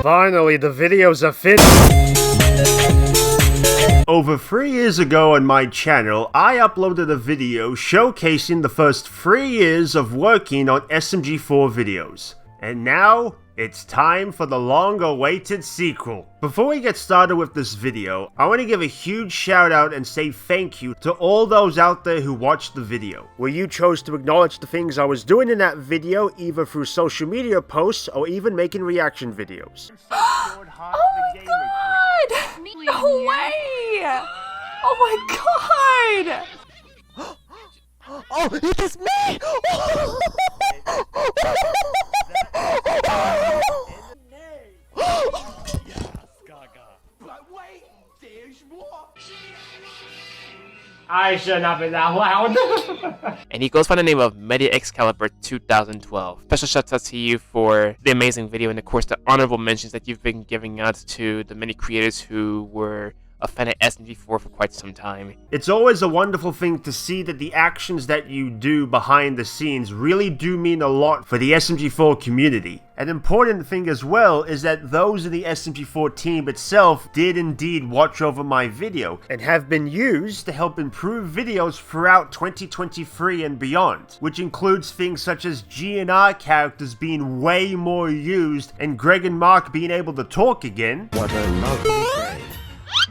Finally, the videos are finished. Over 3 years ago on my channel, I uploaded a video showcasing the first 3 years of working on SMG4 videos. And now, it's time for the long-awaited sequel. Before we get started with this video, I want to give a huge shout out and say thank you to all those out there who watched the video, where you chose to acknowledge the things I was doing in that video either through social media posts or even making reaction videos. Oh my god! No way! Oh my god! Oh, it is me! I should not be that loud. And he goes by the name of Meggy Excalibur 2012. Special shout out to you for the amazing video and of course the honorable mentions that you've been giving out to the many creators who were a fan of SMG4 for quite some time. It's always a wonderful thing to see that the actions that you do behind the scenes really do mean a lot for the SMG4 community. An important thing as well is that those in the SMG4 team itself did indeed watch over my video and have been used to help improve videos throughout 2023 and beyond, which includes things such as G&R characters being way more used and Greg and Mark being able to talk again. What a lovely day.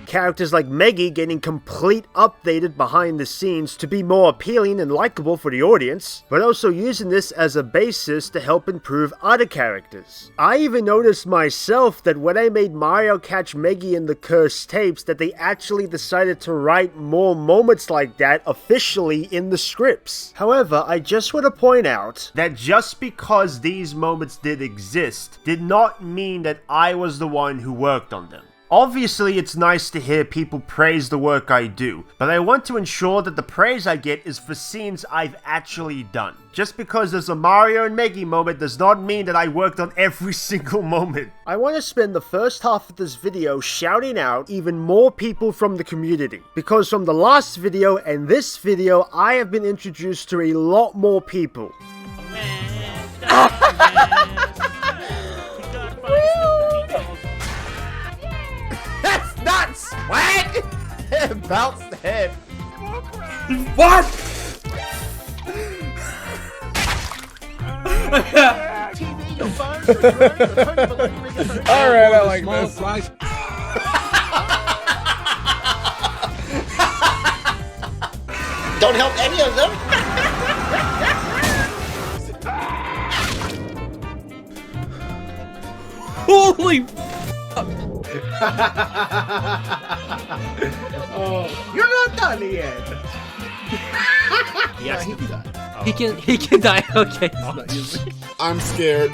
Characters like Meggy getting complete updated behind the scenes to be more appealing and likable for the audience, but also using this as a basis to help improve other characters. I even noticed myself that when I made Mario catch Meggy in the cursed tapes that they actually decided to write more moments like that officially in the scripts. However, I just want to point out that just because these moments did exist did not mean that I was the one who worked on them. Obviously, it's nice to hear people praise the work I do, but I want to ensure that the praise I get is for scenes I've actually done. Just because there's a Mario and Meggy moment does not mean that I worked on every single moment. I want to spend the first half of this video shouting out even more people from the community, because from the last video and this video, I have been introduced to a lot more people. Not swag! Bounced the head. What? Alright, I like this. Don't help any of them. Holy Oh, you're not done yet. Yes, he can die. he can die. Okay. I'm scared.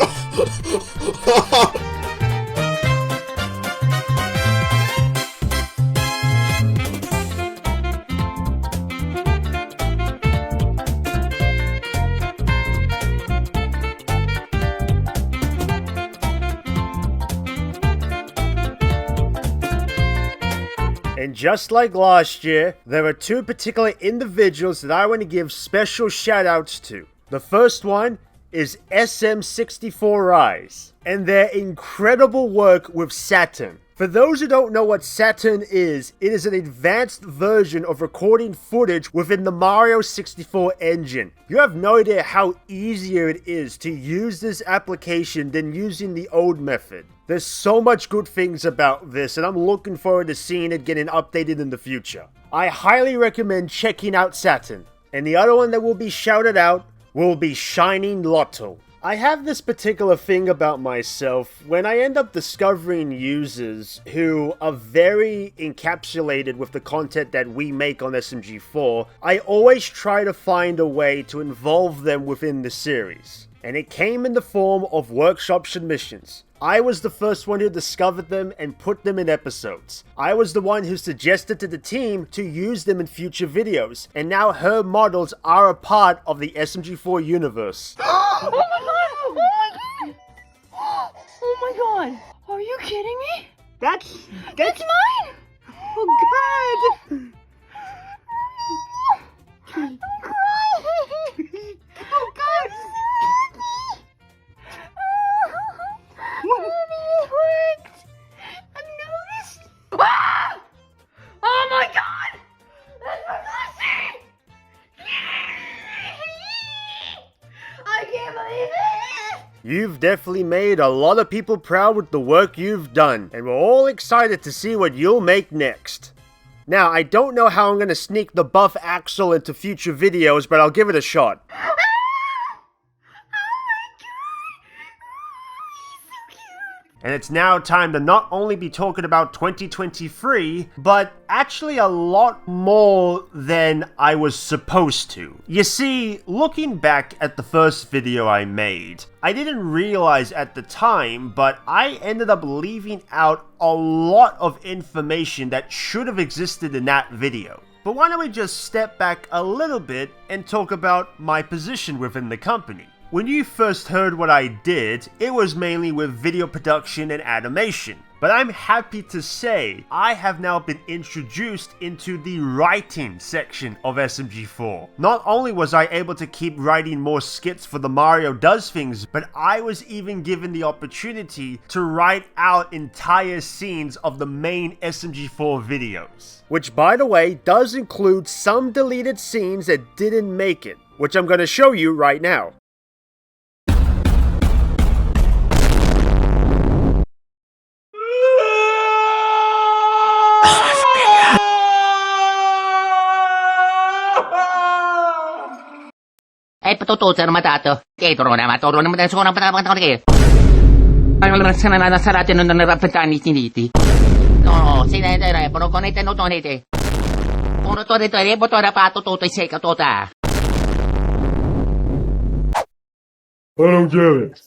And just like last year, there are two particular individuals that I want to give special shoutouts to. The first one is SM64 Eyes and their incredible work with Saturn. For those who don't know what Saturn is, it is an advanced version of recording footage within the Mario 64 engine. You have no idea how easier it is to use this application than using the old method. There's so much good things about this, and I'm looking forward to seeing it getting updated in the future. I highly recommend checking out Saturn. And the other one that will be shouted out will be Shining Lotto. I have this particular thing about myself when I end up discovering users who are very encapsulated with the content that we make on SMG4, I always try to find a way to involve them within the series. And it came in the form of workshop submissions. I was the first one who discovered them and put them in episodes. I was the one who suggested to the team to use them in future videos, and now her models are a part of the SMG4 universe. Oh my god! Oh my god! Oh my god! Are you kidding me? That's mine! Oh god! I'm crying! Oh god! Mommy, it hurts! You've definitely made a lot of people proud with the work you've done, and we're all excited to see what you'll make next. Now, I don't know how I'm going to sneak the buff Axel into future videos, but I'll give it a shot. And it's now time to not only be talking about 2023, but actually a lot more than I was supposed to. You see, looking back at the first video I made, I didn't realize at the time, but I ended up leaving out a lot of information that should have existed in that video. But why don't we just step back a little bit and talk about my position within the company. When you first heard what I did, it was mainly with video production and animation. But I'm happy to say I have now been introduced into the writing section of SMG4. Not only was I able to keep writing more skits for the Mario Does Things, but I was even given the opportunity to write out entire scenes of the main SMG4 videos. Which, by the way, does include some deleted scenes that didn't make it, which I'm going to show you right now. Potato, armatato. Dietro, armato, non mi dai suona che. Allora, se non sarate non rappettani finiti. No, se ne dai, però con te non tonete. Uno torre torre, botto rapato tutto e secca tutta. I don't get it.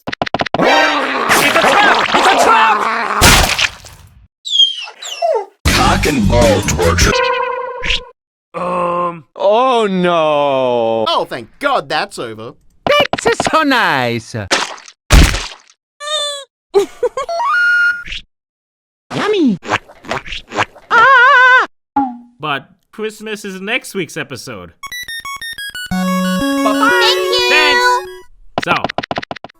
Cock and ball torture. Oh no! Oh, thank God that's over. That's so nice. Yummy. But Christmas is next week's episode. Thanks. So,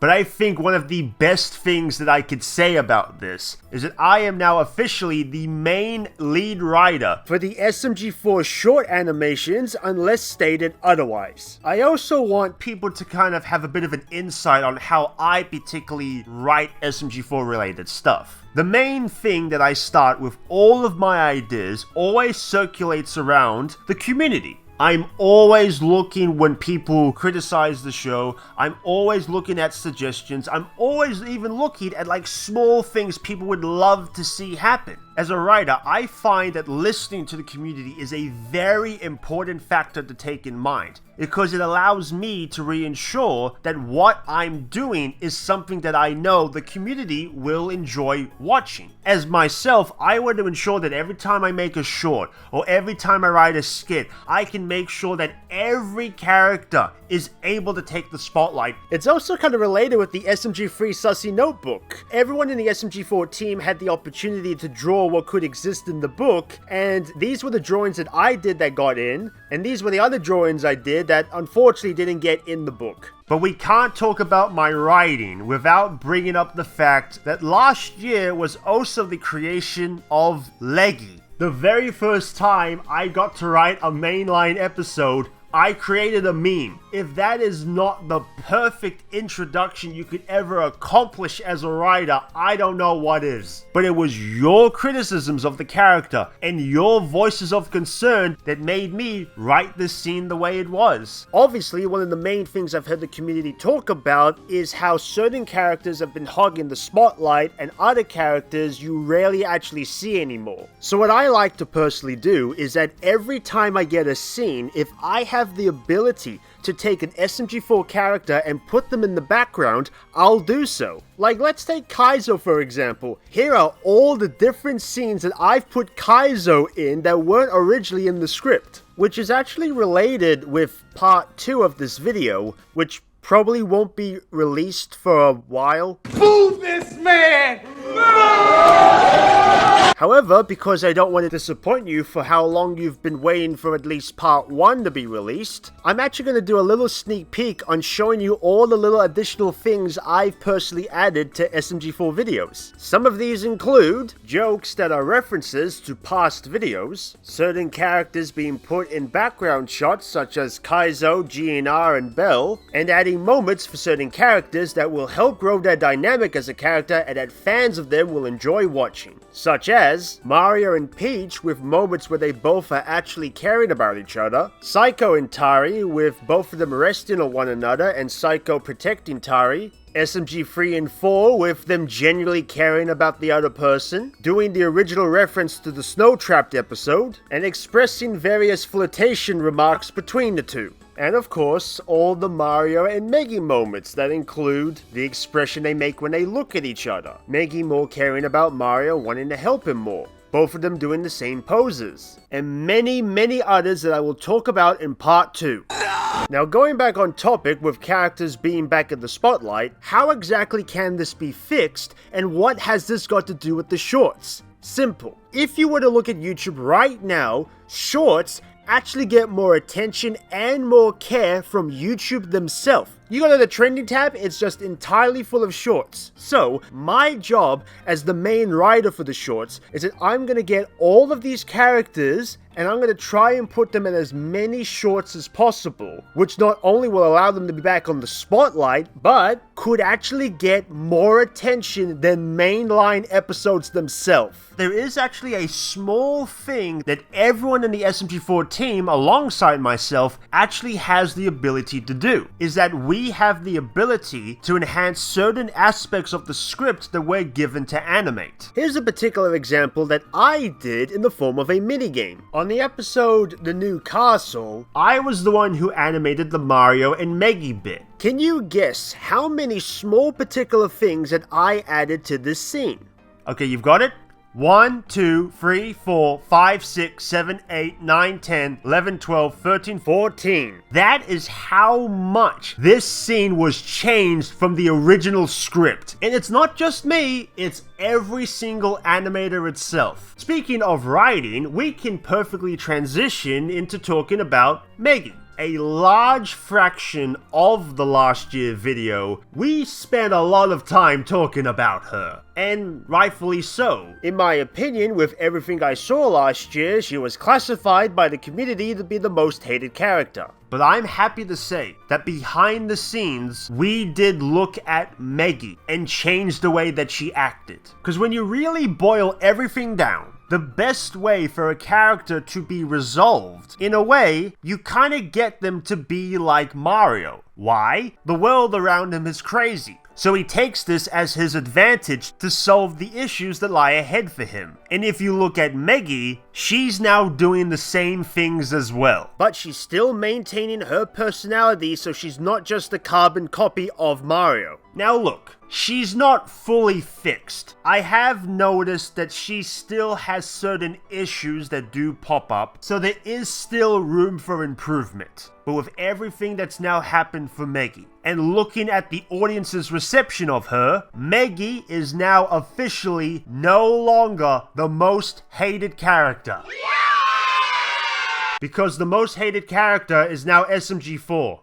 But I think one of the best things that I could say about this is that I am now officially the main lead writer for the SMG4 short animations unless stated otherwise. I also want people to kind of have a bit of an insight on how I particularly write SMG4 related stuff. The main thing that I start with all of my ideas always circulates around the community. I'm always looking when people criticize the show. I'm always looking at suggestions. I'm always even looking at like small things people would love to see happen. As a writer, I find that listening to the community is a very important factor to take in mind because it allows me to reassure that what I'm doing is something that I know the community will enjoy watching. As myself, I want to ensure that every time I make a short or every time I write a skit, I can make sure that every character is able to take the spotlight. It's also kind of related with the SMG3 Sussy Notebook. Everyone in the SMG4 team had the opportunity to draw what could exist in the book, and these were the drawings that I did that got in, and these were the other drawings I did that unfortunately didn't get in the book. But we can't talk about my writing without bringing up the fact that last year was also the creation of Leggy. The very first time I got to write a mainline episode, I created a meme. If that is not the perfect introduction you could ever accomplish as a writer, I don't know what is. But it was your criticisms of the character and your voices of concern that made me write this scene the way it was. Obviously, one of the main things I've heard the community talk about is how certain characters have been hogging the spotlight and other characters you rarely actually see anymore. So what I like to personally do is that every time I get a scene, if I have the ability to take an SMG4 character and put them in the background, I'll do so. Like, let's take Kaizo for example. Here are all the different scenes that I've put Kaizo in that weren't originally in the script, which is actually related with part 2 of this video, which probably won't be released for a while. Boo this man! No! However, because I don't want to disappoint you for how long you've been waiting for at least part 1 to be released, I'm actually going to do a little sneak peek on showing you all the little additional things I've personally added to SMG4 videos. Some of these include jokes that are references to past videos, certain characters being put in background shots such as Kaizo, GNR, and Bell, and adding moments for certain characters that will help grow their dynamic as a character and that fans of them will enjoy watching, such as Mario and Peach with moments where they both are actually caring about each other, Psycho and Tari with both of them resting on one another and Psycho protecting Tari, SMG3 and 4 with them genuinely caring about the other person, doing the original reference to the Snow Trapped episode, and expressing various flirtation remarks between the two. And of course, all the Mario and Meggy moments that include the expression they make when they look at each other. Meggy more caring about Mario, wanting to help him more. Both of them doing the same poses. And many others that I will talk about in part 2. Now going back on topic with characters being back in the spotlight, how exactly can this be fixed and what has this got to do with the shorts? Simple. If you were to look at YouTube right now, shorts actually get more attention and more care from YouTube themselves. You go to the trending tab, it's just entirely full of shorts. So, my job as the main writer for the shorts is that I'm going to get all of these characters and I'm going to try and put them in as many shorts as possible, which not only will allow them to be back on the spotlight, but could actually get more attention than mainline episodes themselves. There is actually a small thing that everyone in the SMG4 team, alongside myself, actually has the ability to do, is that we have the ability to enhance certain aspects of the script that we're given to animate. Here's a particular example that I did in the form of a minigame. On the episode The New Castle, I was the one who animated the Mario and Meggy bit. Can you guess how many small particular things that I added to this scene? Okay, you've got it? 1, 2, 3, 4, 5, 6, 7, 8, 9, 10, 11, 12, 13, 14. That is how much this scene was changed from the original script. And it's not just me, it's every single animator itself. Speaking of writing, we can perfectly transition into talking about Meggy. A large fraction of the last year video, we spent a lot of time talking about her. And rightfully so. In my opinion, with everything I saw last year, she was classified by the community to be the most hated character. But I'm happy to say that behind the scenes, we did look at Meggy and change the way that she acted. Because when you really boil everything down, the best way for a character to be resolved, in a way, you kind of get them to be like Mario. Why? The world around him is crazy. So he takes this as his advantage to solve the issues that lie ahead for him. And if you look at Meggy, she's now doing the same things as well. But she's still maintaining her personality, so she's not just a carbon copy of Mario. Now look, she's not fully fixed. I have noticed that she still has certain issues that do pop up, so there is still room for improvement. But with everything that's now happened for Meggy, and looking at the audience's reception of her, Meggy is now officially no longer the most hated character. Because the most hated character is now SMG4.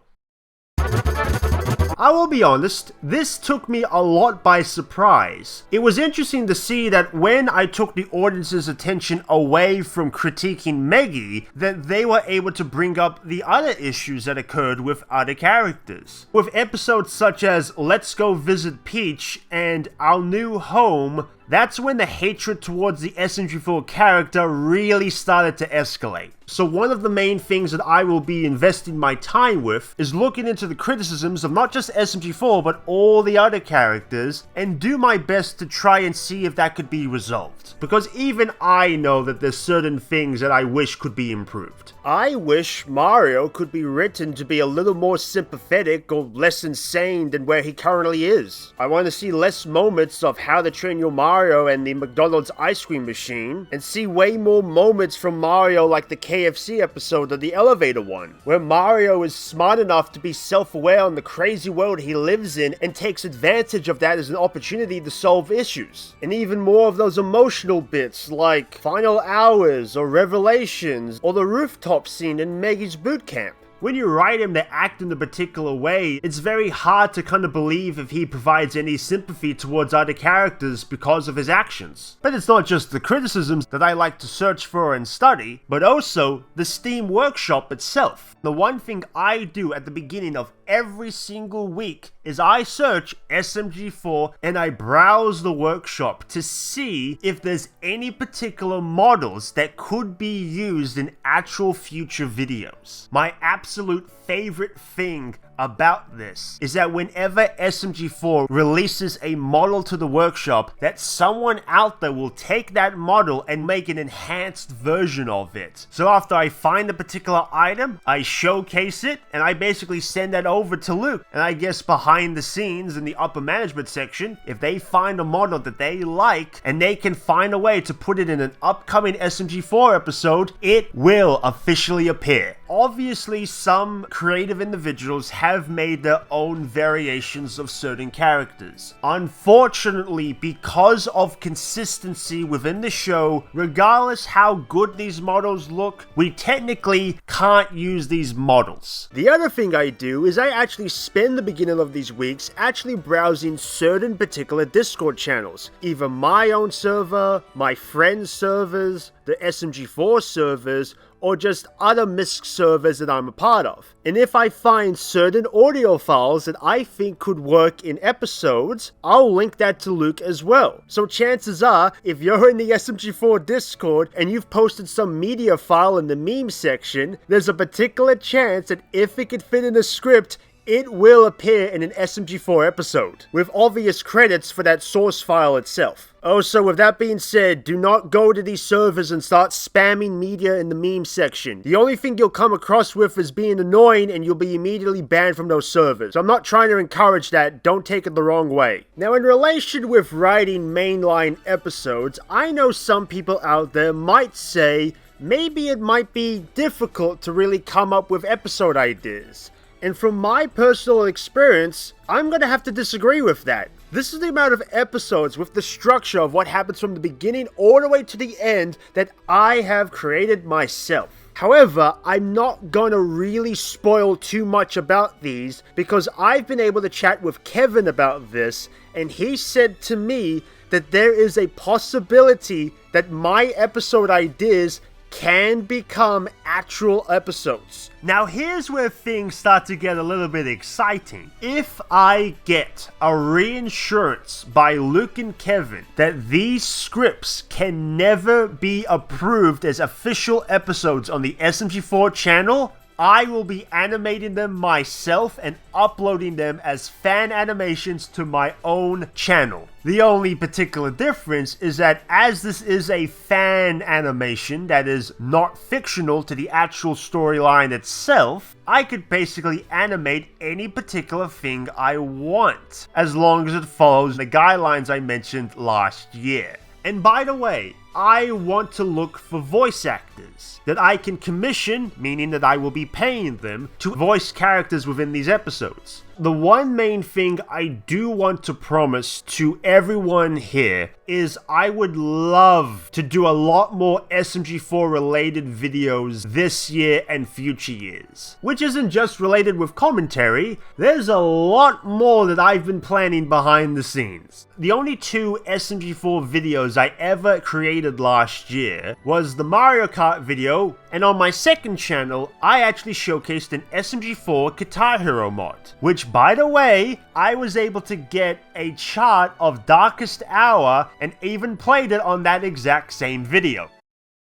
I will be honest, this took me a lot by surprise. It was interesting to see that when I took the audience's attention away from critiquing Meggy, that they were able to bring up the other issues that occurred with other characters. With episodes such as Let's Go Visit Peach and Our New Home, that's when the hatred towards the SMG4 character really started to escalate. So one of the main things that I will be investing my time with is looking into the criticisms of not just SMG4 but all the other characters and do my best to try and see if that could be resolved. Because even I know that there's certain things that I wish could be improved. I wish Mario could be written to be a little more sympathetic or less insane than where he currently is. I want to see less moments of How to Train Your Mario Mario and the McDonald's ice cream machine, and see way more moments from Mario like the KFC episode or the elevator one, where Mario is smart enough to be self-aware on the crazy world he lives in and takes advantage of that as an opportunity to solve issues. And even more of those emotional bits like Final Hours or Revelations or the rooftop scene in Meggy's boot camp. When you write him to act in a particular way, it's very hard to kind of believe if he provides any sympathy towards other characters because of his actions. But it's not just the criticisms that I like to search for and study, but also the Steam Workshop itself. The one thing I do at the beginning of every single week is I search SMG4 and I browse the workshop to see if there's any particular models that could be used in actual future videos. My absolute favorite thing about this is that whenever SMG4 releases a model to the workshop, that someone out there will take that model and make an enhanced version of it. So after I find a particular item, I showcase it and I basically send that over to Luke. And I guess behind the scenes in the upper management section, if they find a model that they like and they can find a way to put it in an upcoming SMG4 episode, it will officially appear. Obviously, some creative individuals have made their own variations of certain characters. Unfortunately, because of consistency within the show, regardless how good these models look, we technically can't use these models. The other thing I do is I actually spend the beginning of these weeks actually browsing certain particular Discord channels. Either my own server, my friends' servers, the SMG4 servers, or just other MISC servers that I'm a part of. And if I find certain audio files that I think could work in episodes, I'll link that to Luke as well. So chances are, if you're in the SMG4 Discord and you've posted some media file in the meme section, there's a particular chance that if it could fit in a script, it will appear in an SMG4 episode, with obvious credits for that source file itself. Also, with that being said, do not go to these servers and start spamming media in the meme section. The only thing you'll come across with is being annoying and you'll be immediately banned from those servers. I'm not trying to encourage that, don't take it the wrong way. Now, in relation with writing mainline episodes, I know some people out there might say maybe it might be difficult to really come up with episode ideas. And from my personal experience, I'm gonna have to disagree with that. This is the amount of episodes with the structure of what happens from the beginning all the way to the end that I have created myself. However, I'm not gonna really spoil too much about these because I've been able to chat with Kevin about this, and he said to me that there is a possibility that my episode ideas can become actual episodes. Now here's where things start to get a little bit exciting. If I get a reinsurance by Luke and Kevin that these scripts can never be approved as official episodes on the SMG4 channel, I will be animating them myself and uploading them as fan animations to my own channel. The only particular difference is that as this is a fan animation that is not fictional to the actual storyline itself, I could basically animate any particular thing I want, as long as it follows the guidelines I mentioned last year. And by the way, I want to look for voice actors that I can commission, meaning that I will be paying them to voice characters within these episodes. The one main thing I do want to promise to everyone here is I would love to do a lot more SMG4 related videos this year and future years. Which isn't just related with commentary, there's a lot more that I've been planning behind the scenes. The only two SMG4 videos I ever created last year was the Mario Kart video, and on my second channel, I actually showcased an SMG4 Guitar Hero mod, which by the way, I was able to get a chart of Darkest Hour and even played it on that exact same video.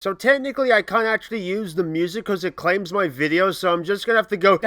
So technically I can't actually use the music because it claims my video, so I'm just gonna have to go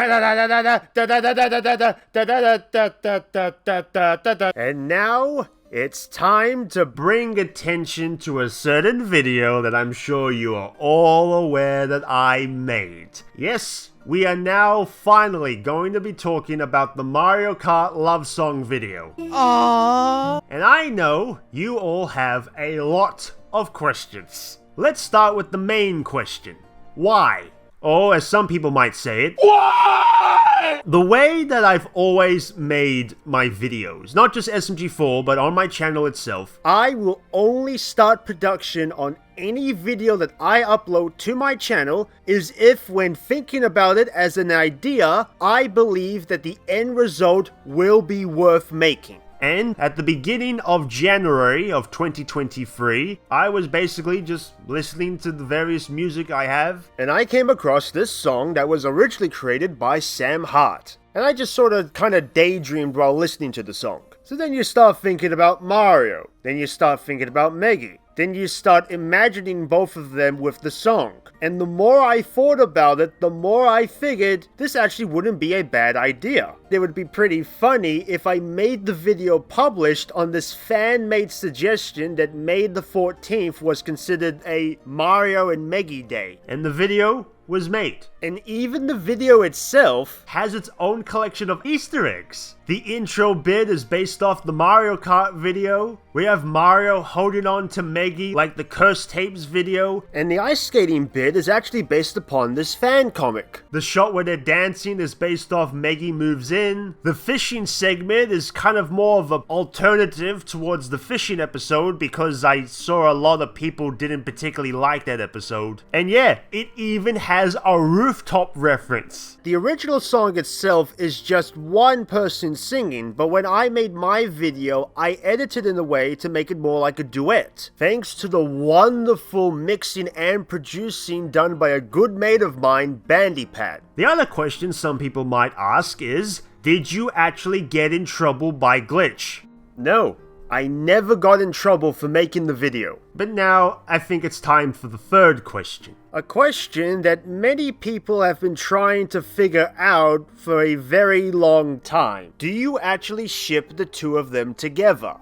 and now it's time to bring attention to a certain video that I'm sure you are all aware that I made. Yes, we are now finally going to be talking about the Mario Kart love song video. Aww. And I know you all have a lot of questions. Let's start with the main question. Why? Or as some people might say it, why? The way that I've always made my videos, not just SMG4, but on my channel itself, I will only start production on any video that I upload to my channel is if, when thinking about it as an idea, I believe that the end result will be worth making. And at the beginning of January of 2023, I was basically just listening to the various music I have, and I came across this song that was originally created by Sam Hart. And I just sort of kind of daydreamed while listening to the song. So then you start thinking about Mario, then you start thinking about Meggy, then you start imagining both of them with the song. And the more I thought about it, the more I figured this actually wouldn't be a bad idea. It would be pretty funny if I made the video published on this fan-made suggestion that May the 14th was considered a Mario and Meggy day. And the video was made. And even the video itself has its own collection of Easter eggs. The intro bit is based off the Mario Kart video. We have Mario holding on to Meggy like the Cursed Tapes video. And the ice skating bit is actually based upon this fan comic. The shot where they're dancing is based off Meggy Moves In. The fishing segment is kind of more of an alternative towards the fishing episode because I saw a lot of people didn't particularly like that episode. And yeah, it even has a rooftop reference. The original song itself is just one person singing, but when I made my video, I edited in a way to make it more like a duet. Thanks to the wonderful mixing and producing done by a good mate of mine, BandyPat. The other question some people might ask is, did you actually get in trouble by Glitch? No. I never got in trouble for making the video. But now, I think it's time for the third question. A question that many people have been trying to figure out for a very long time. Do you actually ship the two of them together?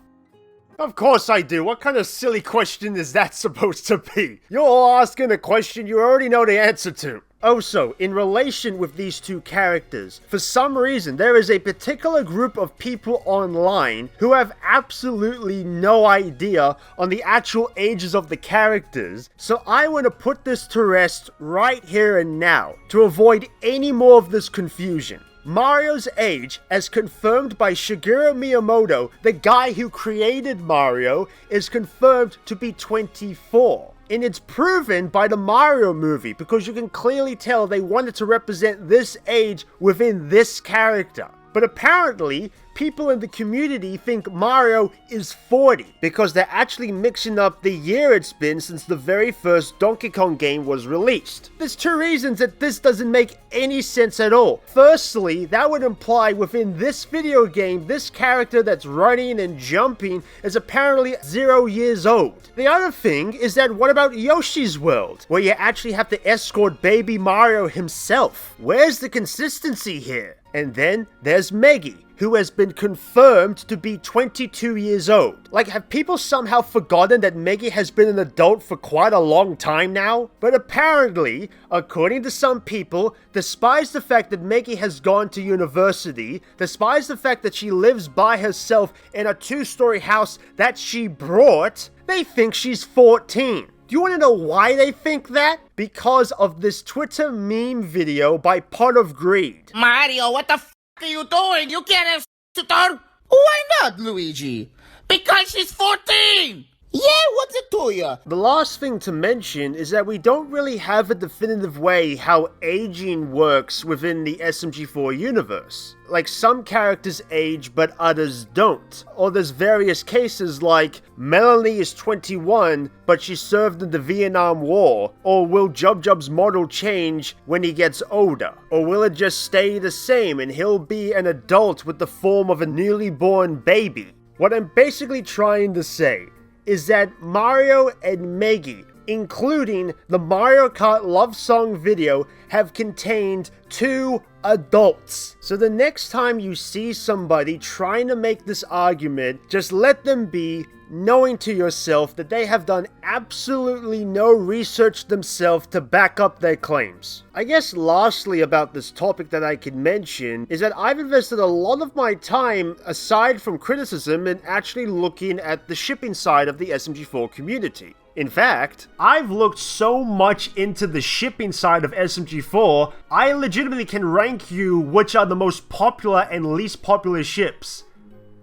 Of course I do. What kind of silly question is that supposed to be? You're all asking a question you already know the answer to. Also, in relation with these two characters, for some reason there is a particular group of people online who have absolutely no idea on the actual ages of the characters, so I want to put this to rest right here and now, to avoid any more of this confusion. Mario's age, as confirmed by Shigeru Miyamoto, the guy who created Mario, is confirmed to be 24. And it's proven by the Mario movie, because you can clearly tell they wanted to represent this age within this character. But apparently, people in the community think Mario is 40, because they're actually mixing up the year it's been since the very first Donkey Kong game was released. There's two reasons that this doesn't make any sense at all. Firstly, that would imply within this video game, this character that's running and jumping is apparently 0 years old. The other thing is that what about Yoshi's World, where you actually have to escort baby Mario himself? Where's the consistency here? And then there's Meggy, who has been confirmed to be 22 years old. Like, have people somehow forgotten that Meggy has been an adult for quite a long time now? But apparently, according to some people, despite the fact that Meggy has gone to university, despite the fact that she lives by herself in a 2-story house that she brought, they think she's 14. Do you want to know why they think that? Because of this Twitter meme video by Pot of Greed. Mario, what the f are you doing? You can't have tutor. Why not, Luigi? Because she's 14! Yeah, what's it to ya? The last thing to mention is that we don't really have a definitive way how aging works within the SMG4 universe. Like, some characters age, but others don't. Or there's various cases like, Melanie is 21, but she served in the Vietnam War. Or will Jub Jub's model change when he gets older? Or will it just stay the same and he'll be an adult with the form of a newly born baby? What I'm basically trying to say is that Mario and Meggy, including the Mario Kart love song video, have contained 2 adults. So the next time you see somebody trying to make this argument, just let them be knowing to yourself that they have done absolutely no research themselves to back up their claims. I guess lastly about this topic that I can mention is that I've invested a lot of my time, aside from criticism, in actually looking at the shipping side of the SMG4 community. In fact, I've looked so much into the shipping side of SMG4, I legitimately can rank you which are the most popular and least popular ships.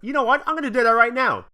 You know what? I'm gonna do that right now.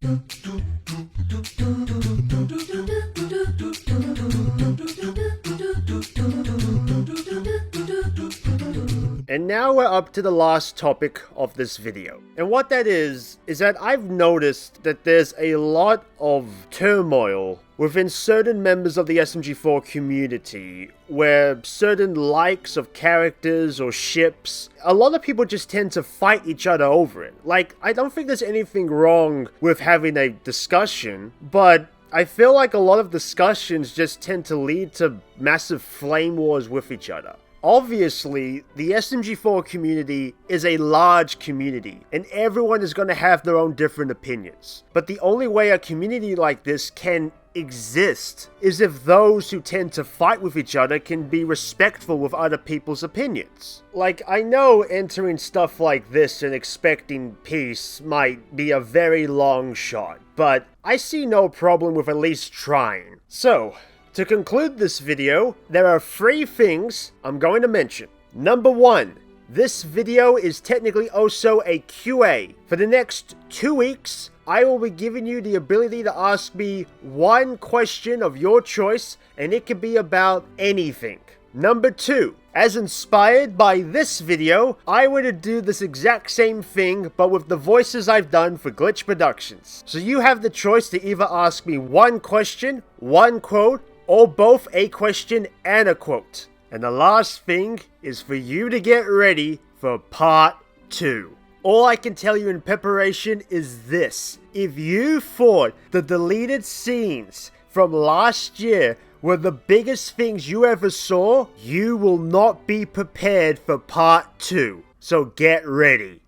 And now we're up to the last topic of this video. And what that is that I've noticed that there's a lot of turmoil within certain members of the SMG4 community, where certain likes of characters or ships, a lot of people just tend to fight each other over it. Like, I don't think there's anything wrong with having a discussion, but I feel like a lot of discussions just tend to lead to massive flame wars with each other. Obviously, the SMG4 community is a large community, and everyone is going to have their own different opinions. But the only way a community like this can exist is if those who tend to fight with each other can be respectful with other people's opinions. Like, I know entering stuff like this and expecting peace might be a very long shot, but I see no problem with at least trying. So, to conclude this video, there are 3 things I'm going to mention. Number 1, this video is technically also a QA. For the next 2 weeks, I will be giving you the ability to ask me one question of your choice, and it can be about anything. Number 2, as inspired by this video, I want to do this exact same thing, but with the voices I've done for Glitch Productions. So you have the choice to either ask me one question, one quote, or both a question and a quote. And the last thing is for you to get ready for part 2. All I can tell you in preparation is this: if you thought the deleted scenes from last year were the biggest things you ever saw, you will not be prepared for part 2. So get ready.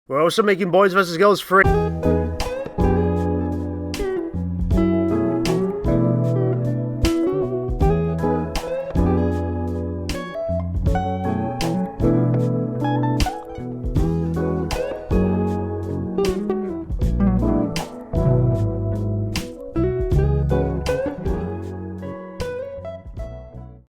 We're also making Boys vs. Girls free.